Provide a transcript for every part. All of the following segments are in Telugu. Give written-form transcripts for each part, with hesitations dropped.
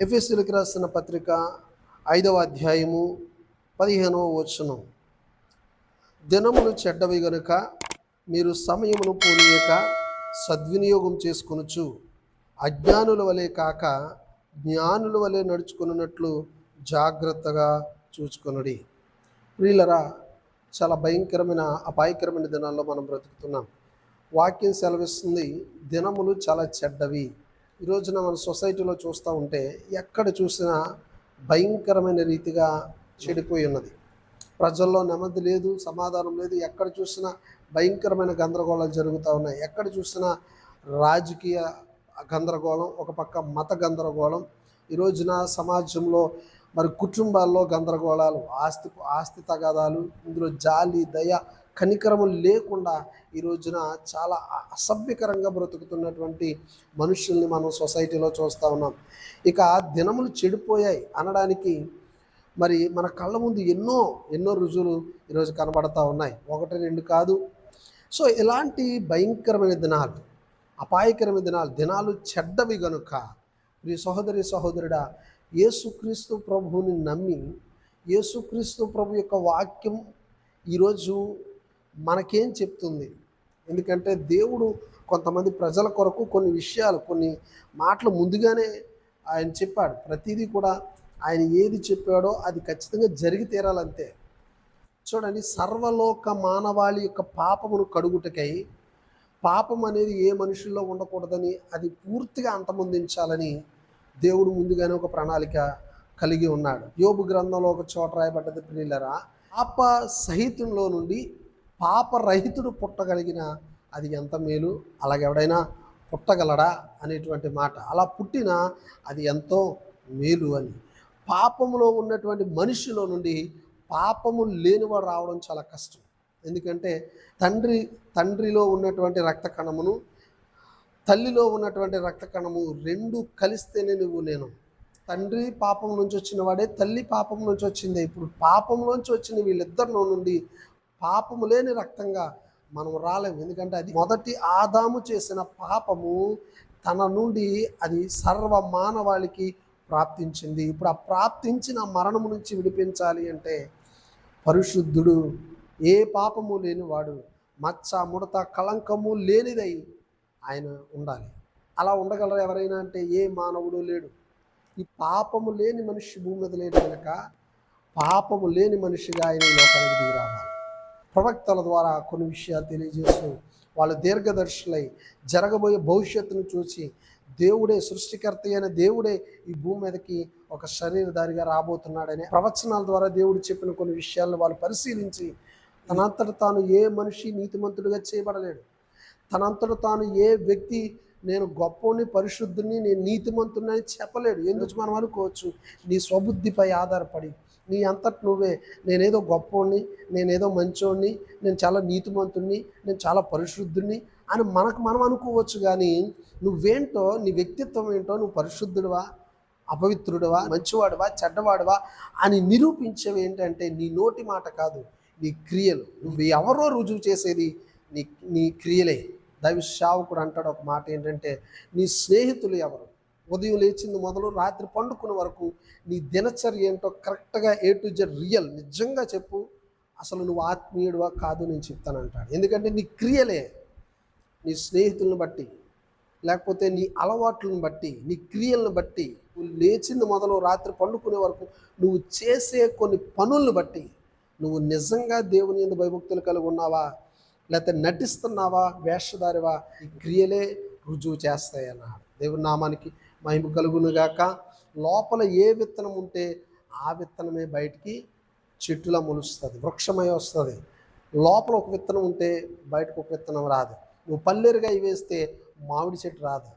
ఎఫెసీయులకు రాసిన పత్రిక 5వ అధ్యాయము 15వ వచనం. దినములు చెడ్డవి గనుక మీరు సమయమును పోనీయక సద్వినియోగం చేసుకొనుచు అజ్ఞానుల వలె కాక జ్ఞానుల వలె నడుచుకున్నట్లు జాగ్రత్తగా చూచుకొనుడి. ప్రియులరా, చాలా భయంకరమైన అపాయకరమైన దినాల్లో మనం బ్రతుకుతున్నాం. వాక్యం సెలవిస్తుంది, దినములు చాలా చెడ్డవి. ఈ రోజున మన సొసైటీలో చూస్తూ ఉంటే ఎక్కడ చూసినా భయంకరమైన రీతిగా చెడిపోయి ఉన్నది. ప్రజల్లో నెమ్మది లేదు, సమాధానం లేదు. ఎక్కడ చూసినా భయంకరమైన గందరగోళాలు జరుగుతూ ఉన్నాయి. ఎక్కడ చూసినా రాజకీయ గందరగోళం, ఒక పక్క మత గందరగోళం. ఈ రోజున సమాజంలో మరి కుటుంబాల్లో గందరగోళాలు, ఆస్తి తగాదాలు, ఇందులో జాలి, దయ, కనికరము లేకుండా ఈ రోజున చాలా అసభ్యకరంగా బ్రతుకుతున్నటువంటి మనుషుల్ని మనం సొసైటీలో చూస్తూ ఉన్నాం. ఇక దినములు చెడిపోయాయి అనడానికి మరి మన కళ్ళ ముందు ఎన్నో రుజువులు ఈరోజు కనబడతా ఉన్నాయి. 1, 2 కాదు. సో ఇలాంటి భయంకరమైన దినాలు, అపాయకరమైన దినాలు చెడ్డవి గనుక ఈ సహోదరుడా, యేసుక్రీస్తు ప్రభువుని నమ్మి యేసుక్రీస్తు ప్రభు యొక్క వాక్యం ఈరోజు మనకేం చెప్తుంది? ఎందుకంటే దేవుడు కొంతమంది ప్రజల కొరకు కొన్ని విషయాలు, కొన్ని మాటలు ముందుగానే ఆయన చెప్పాడు. ప్రతిదీ కూడా ఆయన ఏది చెప్పాడో అది ఖచ్చితంగా జరిగి తీరాలంతే. చూడండి, సర్వలోక మానవాళి యొక్క పాపమును కడుగుటకై, పాపం అనేది ఏ మనుషుల్లో ఉండకూడదని, అది పూర్తిగా అంతమొందించాలని దేవుడు ముందుగానే ఒక ప్రణాళిక కలిగి ఉన్నాడు. యోబు గ్రంథంలో ఒక చోట రాయబడ్డది, ప్రియులరా, పాప సహితంలో నుండి పాపరహితుడు పుట్టగలిగిన అది ఎంత మేలు, అలాగెవడైనా పుట్టగలడా అనేటువంటి మాట. అలా పుట్టినా అది ఎంతో మేలు అని. పాపములో ఉన్నటువంటి మనిషిలో నుండి పాపము లేనివాడు రావడం చాలా కష్టం. ఎందుకంటే తండ్రిలో ఉన్నటువంటి రక్త కణమును, తల్లిలో ఉన్నటువంటి రక్త కణము రెండు కలిస్తేనే నేను. తండ్రి పాపం నుంచి వచ్చిన వాడే, తల్లి పాపం నుంచి వచ్చిందే. ఇప్పుడు పాపంలోంచి వచ్చిన వీళ్ళిద్దరిలో నుండి పాపము లేని రక్తంగా మనం రాలేము. ఎందుకంటే అది మొదటి ఆదాము చేసిన పాపము తన నుండి అది సర్వ మానవాళికి ప్రాప్తించింది. ఇప్పుడు ఆ ప్రాప్తించిన మరణము నుంచి విడిపించాలి అంటే పరిశుద్ధుడు, ఏ పాపము లేనివాడు, మచ్చ ముడత కళంకము లేనిదై ఆయన ఉండాలి. అలా ఉండగలరు ఎవరైనా అంటే ఏ మానవుడు లేడు. ఈ పాపము లేని మనిషి భూమి మీద లేడు కనుక పాపము లేని మనిషిగా ఆయన లోకానికి దిగి రావాలి. ప్రవక్తల ద్వారా కొన్ని విషయాలు తెలియజేస్తూ వాళ్ళు దీర్ఘదర్శులై జరగబోయే భవిష్యత్తును చూసి దేవుడే, సృష్టికర్త అయిన దేవుడే ఈ భూమి మీదకి ఒక శరీరధారిగా రాబోతున్నాడనే ప్రవచనాల ద్వారా దేవుడు చెప్పిన కొన్ని విషయాలను వాళ్ళు పరిశీలించి, తనంతట తాను ఏ మనిషి నీతిమంతుడిగా చేయబడలేడు. తనంతట తాను ఏ వ్యక్తి నేను గొప్పని, పరిశుద్ధుని, నేను నీతిమంతుని అని చెప్పలేడు. ఎందుకు మనం అనుకోవచ్చు, నీ స్వబుద్ధిపై ఆధారపడి నీ అంతటి నువ్వే నేనేదో గొప్పోడిని, నేనేదో మంచోడిని, నేను చాలా నీతిమంతుడిని, నేను చాలా పరిశుద్ధుడిని అని మనం అనుకోవచ్చు. కానీ నువ్వేంటో, నీ వ్యక్తిత్వం ఏంటో, నువ్వు పరిశుద్ధుడివా, అపవిత్రుడివా, మంచివాడివా, చెడ్డవాడివా అని నిరూపించేవి ఏంటంటే నీ నోటి మాట కాదు, నీ క్రియలు. నువ్వు ఎవరో రుజువు చేసేది నీ క్రియలే. దైవ సేవకుడు అంటాడు ఒక మాట ఏంటంటే, నీ స్నేహితులు ఎవరు? ఉదయం లేచింది మొదలు రాత్రి పండుకునే వరకు నీ దినచర్య ఏంటో కరెక్ట్గా A to Z రియల్ నిజంగా చెప్పు. అసలు నువ్వు ఆత్మీయుడివా కాదు నేను చెప్తానంటాడు. ఎందుకంటే నీ క్రియలే, నీ స్నేహితులను బట్టి, లేకపోతే నీ అలవాట్లను బట్టి, నీ క్రియలను బట్టి, నువ్వు లేచింది మొదలు రాత్రి పండుకునే వరకు నువ్వు చేసే కొన్ని పనులను బట్టి నువ్వు నిజంగా దేవుని యందు భయభక్తులు కలిగి ఉన్నావా, లేకపోతే నటిస్తున్నావా, వేషధారివా, ఈ క్రియలే రుజువు చేస్తాయన్నాడు. దేవుని నామానికి మహిమ కలుగునుగాక. లోపల ఏ విత్తనం ఉంటే ఆ విత్తనమే బయటికి చెట్టులా మొలుస్తుంది, వృక్షమై వస్తుంది. లోపల ఒక విత్తనం ఉంటే బయటకు ఒక విత్తనం రాదు. నువ్వు పల్లేరుగాయ వేస్తే మామిడి చెట్టు రాదు,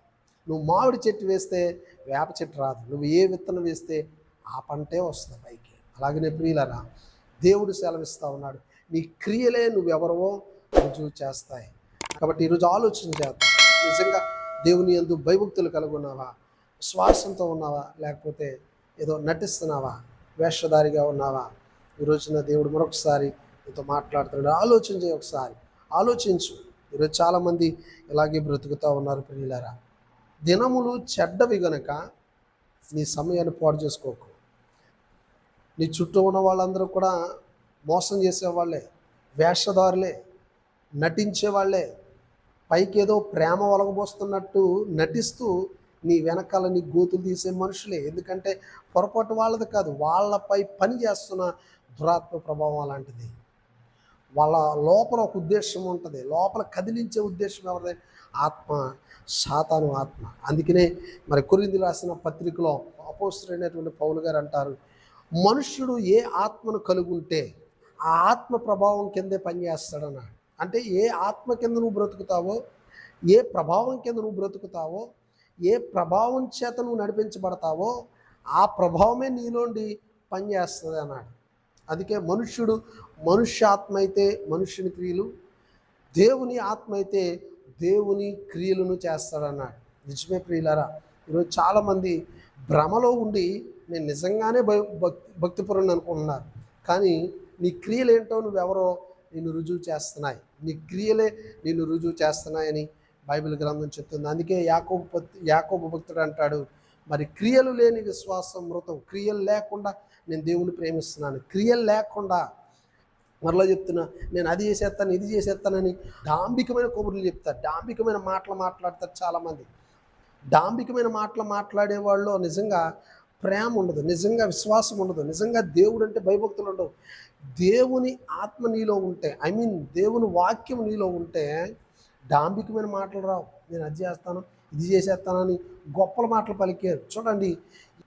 నువ్వు మామిడి చెట్టు వేస్తే వేప చెట్టు రాదు. నువ్వు ఏ విత్తనం వేస్తే ఆ పంటే వస్తుంది పైకి. అలాగనే ప్రియులరా, దేవుడు సెలవిస్తూ ఉన్నాడు, నీ క్రియలే నువ్వెవరవో రుజువు చేస్తాయి. కాబట్టి ఈరోజు ఆలోచన చేద్దాం, నిజంగా దేవుని యందు భయభక్తులు కలిగి ఉన్నావా, విశ్వాసంతో ఉన్నావా, లేకపోతే ఏదో నటిస్తున్నావా, వేషధారిగా ఉన్నావా? ఈ రోజున దేవుడు మరొకసారి నీతో మాట్లాడుతున్నాడు. ఆలోచన చేయి, ఒకసారి ఆలోచించు. ఈరోజు చాలామంది ఇలాగే బ్రతుకుతూ ఉన్నారు. ప్రియులారా, దినములు చెడ్డవి గనక నీ సమయాన్ని పాడు చేసుకోకు. నీ చుట్టూ ఉన్న వాళ్ళందరూ కూడా మోసం చేసేవాళ్ళే, వేషధారులే, నటించేవాళ్ళే, పైకేదో ప్రేమ ఒలగబోస్తున్నట్టు నటిస్తూ నీ వెనకాల నీ గోతులు తీసే మనుషులే. ఎందుకంటే పొరపాటు వాళ్ళది కాదు, వాళ్ళపై పని చేస్తున్న దురాత్మ ప్రభావం అలాంటిది. వాళ్ళ లోపల ఒక ఉద్దేశం ఉంటుంది, లోపల కదిలించే ఉద్దేశం ఎవరిది? ఆత్మ, సాతాను ఆత్మ. అందుకనే మరి కొరింథీయులకు రాసిన పత్రికలో అపోస్తలుడైనటువంటి పౌలు గారు అంటారు, మనుష్యుడు ఏ ఆత్మను కలుగుంటే ఆ ఆత్మ ప్రభావం కిందే పనిచేస్తాడన్నాడు. అంటే ఏ ఆత్మ కింద నువ్వు బ్రతుకుతావో, ఏ ప్రభావం కింద నువ్వు బ్రతుకుతావో, ఏ ప్రభావం చేత నువ్వు నడిపించబడతావో ఆ ప్రభావమే నీలోండి పనిచేస్తుంది అన్నాడు. అందుకే మనుష్యుడు మనుష్యాత్మ అయితే మనుష్యుని క్రియలు, దేవుని ఆత్మ అయితే దేవుని క్రియలను చేస్తాడన్నాడు. నిజమే ప్రియులారా, ఈరోజు చాలామంది భ్రమలో ఉండి నేను నిజంగానే భక్తిపరుని అనుకుంటున్నారు, కానీ నీ క్రియలు ఏంటో నువ్వెవరో నిన్ను రుజువు చేస్తున్నాయి, నీ క్రియలే నిన్ను రుజువు చేస్తున్నాయని బైబిల్ గ్రంథం చెప్తుంది. అందుకే యాకోబు భక్తుడు అంటాడు, మరి క్రియలు లేని విశ్వాసం మృతం. క్రియలు లేకుండా నేను దేవుని ప్రేమిస్తున్నాను, క్రియలు లేకుండా మరలా చెప్తున్నా నేను అది చేసేస్తాను ఇది చేసేస్తానని డాంబికమైన కబుర్లు చెప్తారు, డాంబికమైన మాటలు మాట్లాడతారు. చాలామంది డాంబికమైన మాటలు మాట్లాడే వాళ్ళు నిజంగా ప్రేమ ఉండదు, నిజంగా విశ్వాసం ఉండదు, నిజంగా దేవుడు అంటే భయభక్తులు ఉండవు. దేవుని ఆత్మ నీలో ఉంటే, దేవుని వాక్యం నీలో ఉంటే డాంబికమైన మాటలు రావు. నేను అది చేస్తాను ఇది చేసేస్తానని గొప్పల మాటలు పలికారు చూడండి.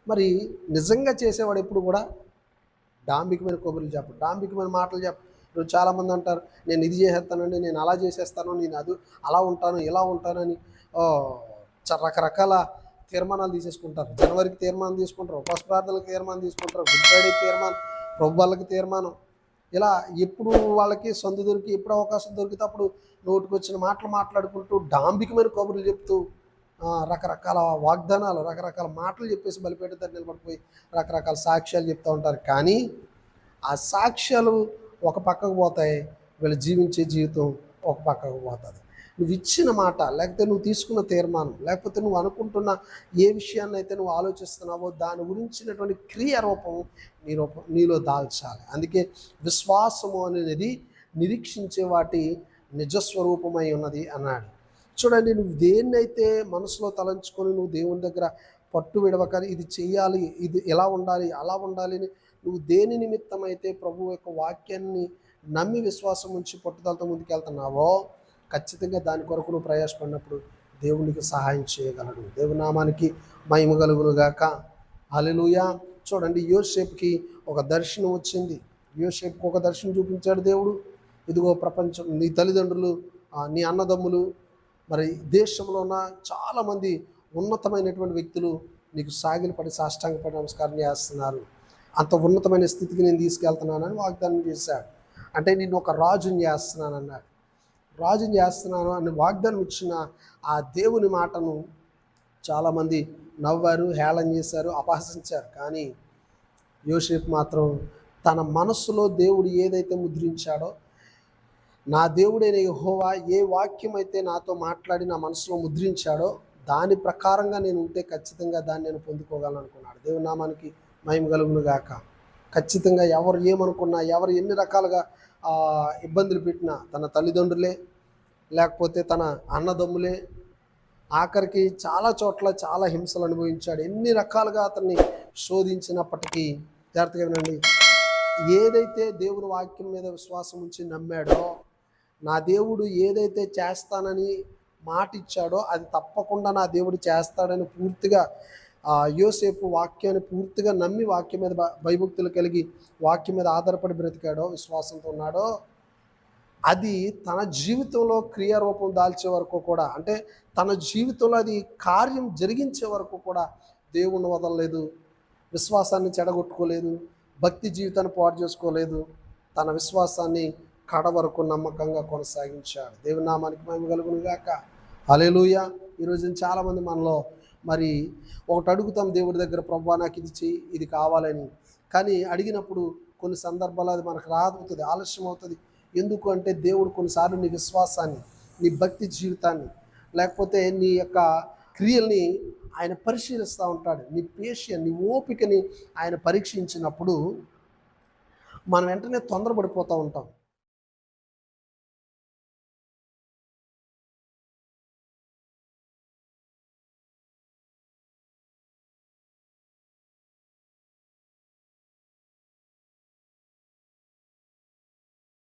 మరి నిజంగా చేసేవాడు ఎప్పుడు కూడా డాంబికమైన కబుర్లు చెప్పు, డాంబికమైన మాటలు చెప్పు. ఇప్పుడు చాలామంది అంటారు నేను ఇది చేసేస్తానండి, నేను అలా చేసేస్తాను, నేను అది అలా ఉంటాను ఇలా ఉంటానని రకరకాల తీర్మానాలు తీసేసుకుంటారు. జనవరికి తీర్మానం తీసుకుంటారు, ఉపవాస ప్రార్థనలకు తీర్మానం తీసుకుంటారు, గుడ్ ఫ్రైడేకి తీర్మానం, ప్రభు వాళ్ళకి తీర్మానం. ఇలా ఎప్పుడు వాళ్ళకి సందు దొరికి ఎప్పుడు అవకాశం దొరికితే అప్పుడు నోటికి వచ్చిన మాటలు మాట్లాడుకుంటూ డాంబికమైన కబుర్లు చెప్తూ రకరకాల వాగ్దానాలు రకరకాల మాటలు చెప్పేసి బలిపేట దగ్గర నిలబడిపోయి రకరకాల సాక్ష్యాలు చెప్తూ ఉంటారు. కానీ ఆ సాక్ష్యాలు ఒక పక్కకు పోతాయి, వీళ్ళు జీవించే జీవితం ఒక పక్కకు పోతుంది. నువ్వు ఇచ్చిన మాట, లేకపోతే నువ్వు తీసుకున్న తీర్మానం, లేకపోతే నువ్వు అనుకుంటున్న ఏ విషయాన్ని అయితే నువ్వు ఆలోచిస్తున్నావో దాని గురించినటువంటి క్రియారూపం నీలో దాల్చాలి. అందుకే విశ్వాసము అనేది నిరీక్షించే వాటి నిజస్వరూపమై ఉన్నది అన్నాడు. చూడండి, నువ్వు దేన్నైతే మనసులో తలంచుకొని నువ్వు దేవుని దగ్గర పట్టు విడవక ఇది చెయ్యాలి, ఇది ఎలా ఉండాలి అలా ఉండాలి అని నువ్వు దేని నిమిత్తం అయితే ప్రభు యొక్క వాక్యాన్ని నమ్మి విశ్వాసం ఉంచి పట్టుదలతో ముందుకెళ్తున్నావో ఖచ్చితంగా దాని కొరకు నువ్వు ప్రయాసపడినప్పుడు దేవునికి సహాయం చేయగలడు. దేవుని నామానికి మహిమ కలుగును గాక. హల్లెలూయా. చూడండి, యోసేపుకి ఒక దర్శనం వచ్చింది. యోసేపుకి ఒక దర్శనం చూపించాడు దేవుడు. ఇదిగో ప్రపంచం, నీ తల్లిదండ్రులు, నీ అన్నదమ్ములు, మరి దేశంలో ఉన్న చాలామంది ఉన్నతమైనటువంటి వ్యక్తులు నీకు సాగిలపడి సాష్టాంగపడి నమస్కారం చేస్తున్నారు. అంత ఉన్నతమైన స్థితికి నేను తీసుకెళ్తున్నానని వాగ్దానం చేశాడు. అంటే నేను ఒక రాజుని చేస్తున్నాను అన్నాడు. రాజుని చేస్తున్నాను అని వాగ్దానం ఇచ్చిన ఆ దేవుని మాటను చాలామంది నవ్వారు, హేళన చేశారు, అపహసించారు. కానీ యోసేపు మాత్రం తన మనస్సులో దేవుడు ఏదైతే ముద్రించాడో, నా దేవుడైన యెహోవా ఏ వాక్యం అయితే నాతో మాట్లాడి నా మనసులో ముద్రించాడో దాని ప్రకారంగా నేను ఉంటే ఖచ్చితంగా దాన్ని నేను పొందుకోగలను అనుకున్నాడు. దేవుని నామానికి మహిమ కలుగును గాక. ఖచ్చితంగా ఎవరు ఏమనుకున్నా, ఎవరు ఎన్ని రకాలుగా ఇబ్బందులు పెట్టినా, తన తల్లిదండ్రులే లేకపోతే తన అన్నదమ్ములే, ఆఖరికి చాలా చోట్ల చాలా హింసలు అనుభవించాడు. ఎన్ని రకాలుగా అతన్ని శోధించినప్పటికీ జాగ్రత్తగా వినండి, ఏదైతే దేవుని వాక్యం మీద విశ్వాసం ఉంచి నమ్మాడో, నా దేవుడు ఏదైతే చేస్తానని మాట ఇచ్చాడో అది తప్పకుండా నా దేవుడు చేస్తాడని పూర్తిగా యోసేపు వాక్యాన్ని పూర్తిగా నమ్మి వాక్యం మీద భయభక్తులు కలిగి వాక్యం మీద ఆధారపడి బ్రతికాడో, విశ్వాసంతో ఉన్నాడో, అది తన జీవితంలో క్రియారూపం దాల్చే వరకు కూడా, అంటే తన జీవితంలో అది కార్యం జరిగించే వరకు కూడా దేవుణ్ణి వదలలేదు, విశ్వాసాన్ని చెడగొట్టుకోలేదు, భక్తి జీవితాన్ని పాడు చేసుకోలేదు, తన విశ్వాసాన్ని కడ వరకు నమ్మకంగా కొనసాగించాడు. దేవుని నామానికి మహిమ కలుగును గాక. హల్లెలూయా. ఈరోజు చాలామంది మనలో మరి ఒకటి అడుగుతాం దేవుడి దగ్గర, ప్రభువా నాకు ఇది చెయ్యి, ఇది కావాలని. కానీ అడిగినప్పుడు కొన్ని సందర్భాలు అది మనకు రాదవుతుంది, ఆలస్యం అవుతుంది. ఎందుకు అంటే దేవుడు కొన్నిసార్లు నీ విశ్వాసాన్ని, నీ భక్తి జీవితాన్ని, లేకపోతే నీ యొక్క క్రియల్ని ఆయన పరిశీలిస్తూ ఉంటాడు. నీ పేషెన్స్, నీ ఓపికని ఆయన పరీక్షించినప్పుడు మనం వెంటనే తొందరపడిపోతూ ఉంటాం.